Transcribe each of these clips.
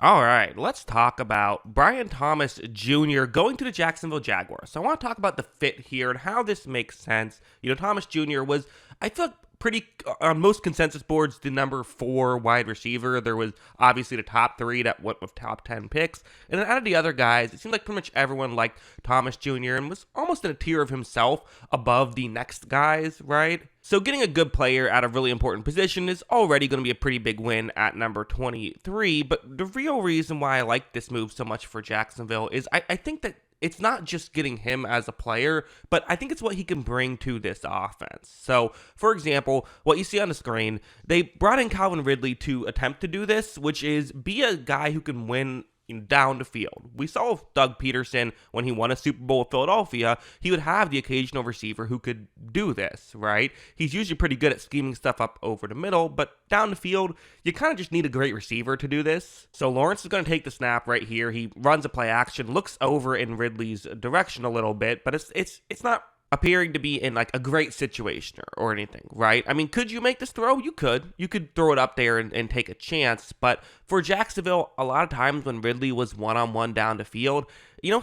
All right, let's talk about Brian Thomas Jr. going to the Jacksonville Jaguars. So I want to talk about the fit here and how this makes sense. Thomas Jr. was, I feel like, pretty on most consensus boards the number 4 wide receiver. There was obviously the top 3 that went with top 10 picks, and then out of the other guys, it seemed like pretty much everyone liked Thomas Jr. and was almost in a tier of himself above the next guys, right? So getting a good player at a really important position is already going to be a pretty big win at number 23, but the real reason why I like this move so much for Jacksonville is I think that it's not just getting him as a player, but I think it's what he can bring to this offense. So, for example, what you see on the screen, they brought in Calvin Ridley to attempt to do this, which is be a guy who can win down the field. We saw with Doug Peterson when he won a Super Bowl with Philadelphia, he would have the occasional receiver who could do this, right? He's usually pretty good at scheming stuff up over the middle, but down the field, you kind of just need a great receiver to do this. So Lawrence is going to take the snap right here. He runs a play action, looks over in Ridley's direction a little bit, but it's not appearing to be in like a great situation or anything, right? I mean, could you make this throw? You could. You could throw it up there and take a chance. But for Jacksonville, a lot of times when Ridley was one-on-one down the field,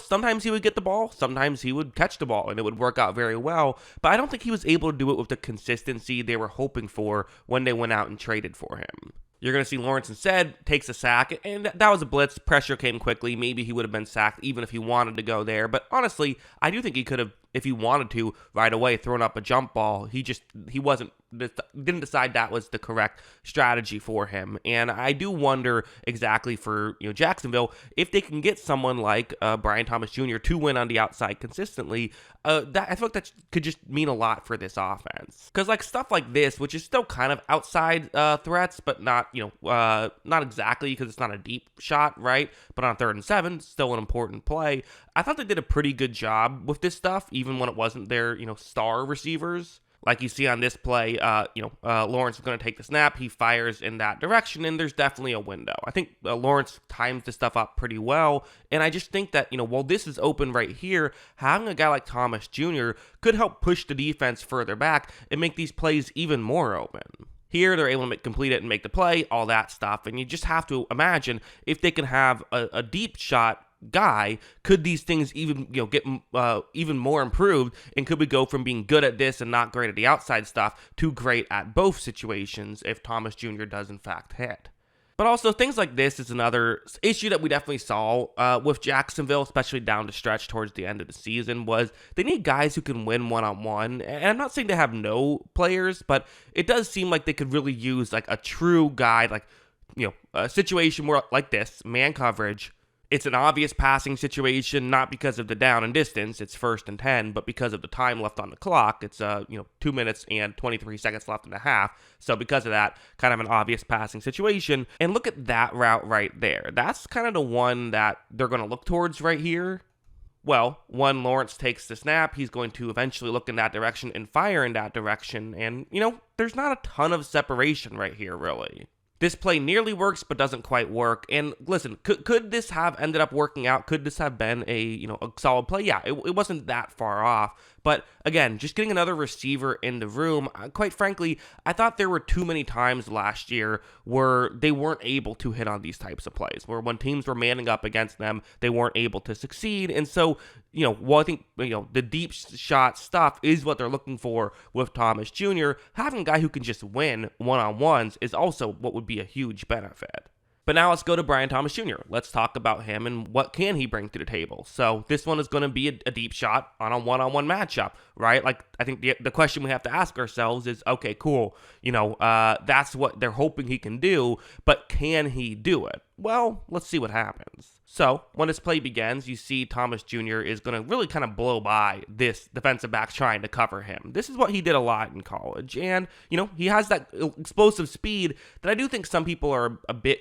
sometimes he would get the ball, sometimes he would catch the ball, and it would work out very well. But I don't think he was able to do it with the consistency they were hoping for when they went out and traded for him. You're going to see Lawrence instead takes a sack, and that was a blitz. Pressure came quickly. Maybe he would have been sacked even if he wanted to go there. But honestly, I do think he could have, if he wanted to, right away thrown up a jump ball. He didn't decide that was the correct strategy for him. And I do wonder exactly for Jacksonville if they can get someone like Brian Thomas Jr. to win on the outside consistently. That I feel like that could just mean a lot for this offense. Because like stuff like this, which is still kind of outside threats, but not not exactly because it's not a deep shot, right? But on 3rd and 7, still an important play. I thought they did a pretty good job with this stuff, even when it wasn't their star receivers. Like you see on this play, Lawrence is going to take the snap. He fires in that direction, and there's definitely a window. I think Lawrence times this stuff up pretty well, and I just think that, while this is open right here, having a guy like Thomas Jr. could help push the defense further back and make these plays even more open. Here, they're able to complete it and make the play, all that stuff, and you just have to imagine if they can have a deep shot guy, could these things even get even more improved, and could we go from being good at this and not great at the outside stuff to great at both situations if Thomas Jr. does in fact hit? But also, things like this is another issue that we definitely saw with Jacksonville, especially down the stretch towards the end of the season, was they need guys who can win one-on-one. And I'm not saying they have no players, but it does seem like they could really use like a true guy, like, a situation where like this, man coverage. It's an obvious passing situation, not because of the down and distance, it's 1st and 10, but because of the time left on the clock. It's 2 minutes and 23 seconds left in the half. So because of that, kind of an obvious passing situation. And look at that route right there. That's kind of the one that they're going to look towards right here. Well, when Lawrence takes the snap, he's going to eventually look in that direction and fire in that direction. And, there's not a ton of separation right here, really. This play nearly works, but doesn't quite work. And listen, could this have ended up working out? Could this have been a solid play? Yeah, it wasn't that far off. But again, just getting another receiver in the room, quite frankly, I thought there were too many times last year where they weren't able to hit on these types of plays, where when teams were manning up against them, they weren't able to succeed. And so, I think, the deep shot stuff is what they're looking for with Thomas Jr. Having a guy who can just win one-on-ones is also what would be a huge benefit. But now let's go to Brian Thomas Jr. Let's talk about him and what can he bring to the table. So this one is going to be a deep shot on a one-on-one matchup, right? Like, I think the question we have to ask ourselves is, okay, cool. That's what they're hoping he can do, but can he do it? Well, let's see what happens. So when this play begins, you see Thomas Jr. is going to really kind of blow by this defensive back trying to cover him. This is what he did a lot in college. And, he has that explosive speed that I do think some people are a bit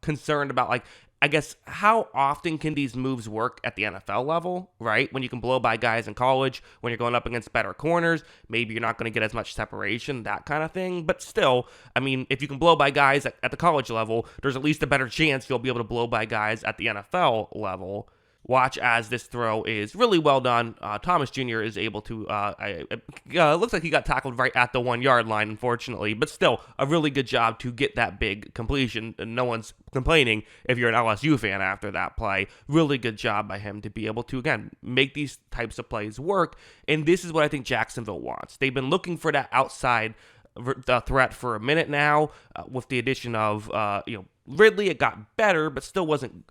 concerned about, like, I guess, how often can these moves work at the NFL level, right? When you can blow by guys in college, when you're going up against better corners, maybe you're not going to get as much separation, that kind of thing. But still, I mean, if you can blow by guys at the college level, there's at least a better chance you'll be able to blow by guys at the NFL level. watch as this throw is really well done. Thomas Jr. is able to, it looks like he got tackled right at the 1 yard line, unfortunately, but still a really good job to get that big completion. And no one's complaining if you're an LSU fan after that play. Really good job by him to be able to, again, make these types of plays work. And this is what I think Jacksonville wants. They've been looking for that outside threat for a minute now. With the addition of, Ridley, it got better, but still wasn't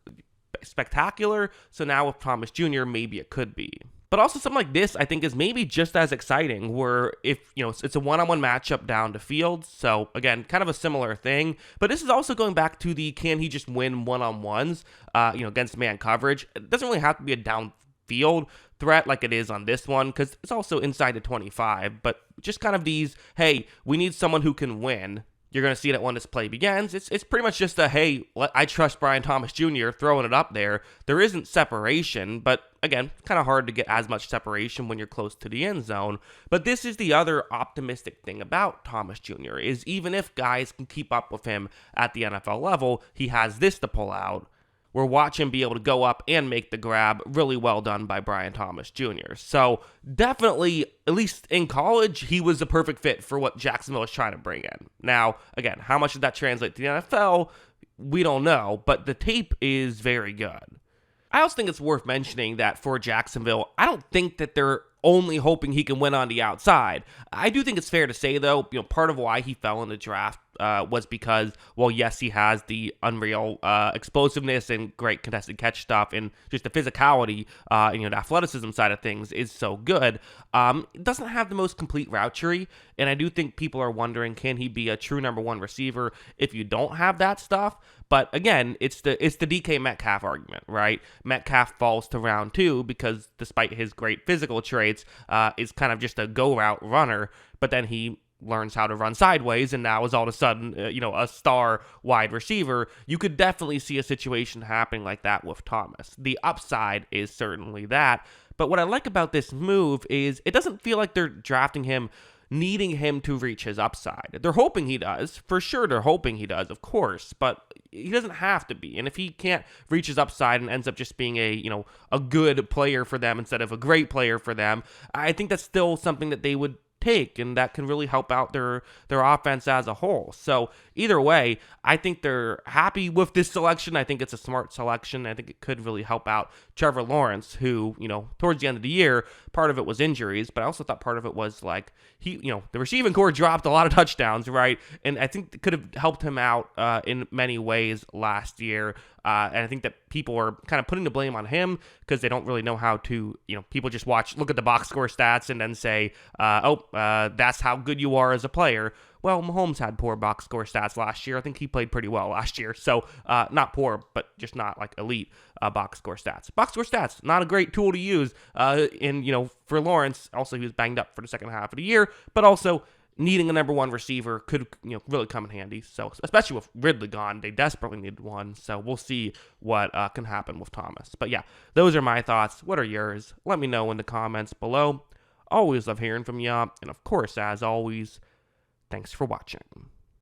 spectacular. So now with Thomas Jr., maybe it could be. But also something like this, I think, is maybe just as exciting, where if, it's a one-on-one matchup down the field. So again, kind of a similar thing. But this is also going back to the can he just win one-on-ones, against man coverage. It doesn't really have to be a downfield threat like it is on this one, because it's also inside the 25. But just kind of these, hey, we need someone who can win. You're going to see that when this play begins. It's pretty much just a, hey, I trust Brian Thomas Jr. throwing it up there. There isn't separation, but again, kind of hard to get as much separation when you're close to the end zone. But this is the other optimistic thing about Thomas Jr. is even if guys can keep up with him at the NFL level, he has this to pull out. We're watching him be able to go up and make the grab. Really well done by Brian Thomas Jr. So definitely, at least in college, he was a perfect fit for what Jacksonville is trying to bring in. Now, again, how much did that translate to the NFL? We don't know, but the tape is very good. I also think it's worth mentioning that for Jacksonville, I don't think that they're only hoping he can win on the outside. I do think it's fair to say, though, part of why he fell in the draft was because, well, yes, he has the unreal explosiveness and great contested catch stuff, and just the physicality, the athleticism side of things is so good. It doesn't have the most complete route tree, and I do think people are wondering, can he be a true number one receiver if you don't have that stuff? But again, it's the DK Metcalf argument, right? Metcalf falls to round 2 because despite his great physical traits, is kind of just a go route runner, but then he learns how to run sideways and now is all of a sudden, a star wide receiver. You could definitely see a situation happening like that with Thomas. The upside is certainly that. But what I like about this move is it doesn't feel like they're drafting him needing him to reach his upside. They're hoping he does. For sure they're hoping he does, of course, but he doesn't have to be. And if he can't reach his upside and ends up just being a good player for them instead of a great player for them, I think that's still something that they would take, and that can really help out their offense as a whole. So either way, I think they're happy with this selection. I think it's a smart selection. I think it could really help out Trevor Lawrence, who, towards the end of the year, part of it was injuries, but I also thought part of it was like the receiving core dropped a lot of touchdowns, right? And I think it could have helped him out in many ways last year. And I think that people are kind of putting the blame on him because they don't really know how to, people just look at the box score stats and then say, that's how good you are as a player. Well, Mahomes had poor box score stats last year. I think he played pretty well last year. So not poor, but just not like elite box score stats. Box score stats, not a great tool to use. For Lawrence, also he was banged up for the second half of the year, but also needing a number one receiver could really come in handy. So especially with Ridley gone, they desperately needed one. So we'll see what can happen with Thomas. But yeah, those are my thoughts. What are yours? Let me know in the comments below. Always love hearing from you. And of course, as always, thanks for watching.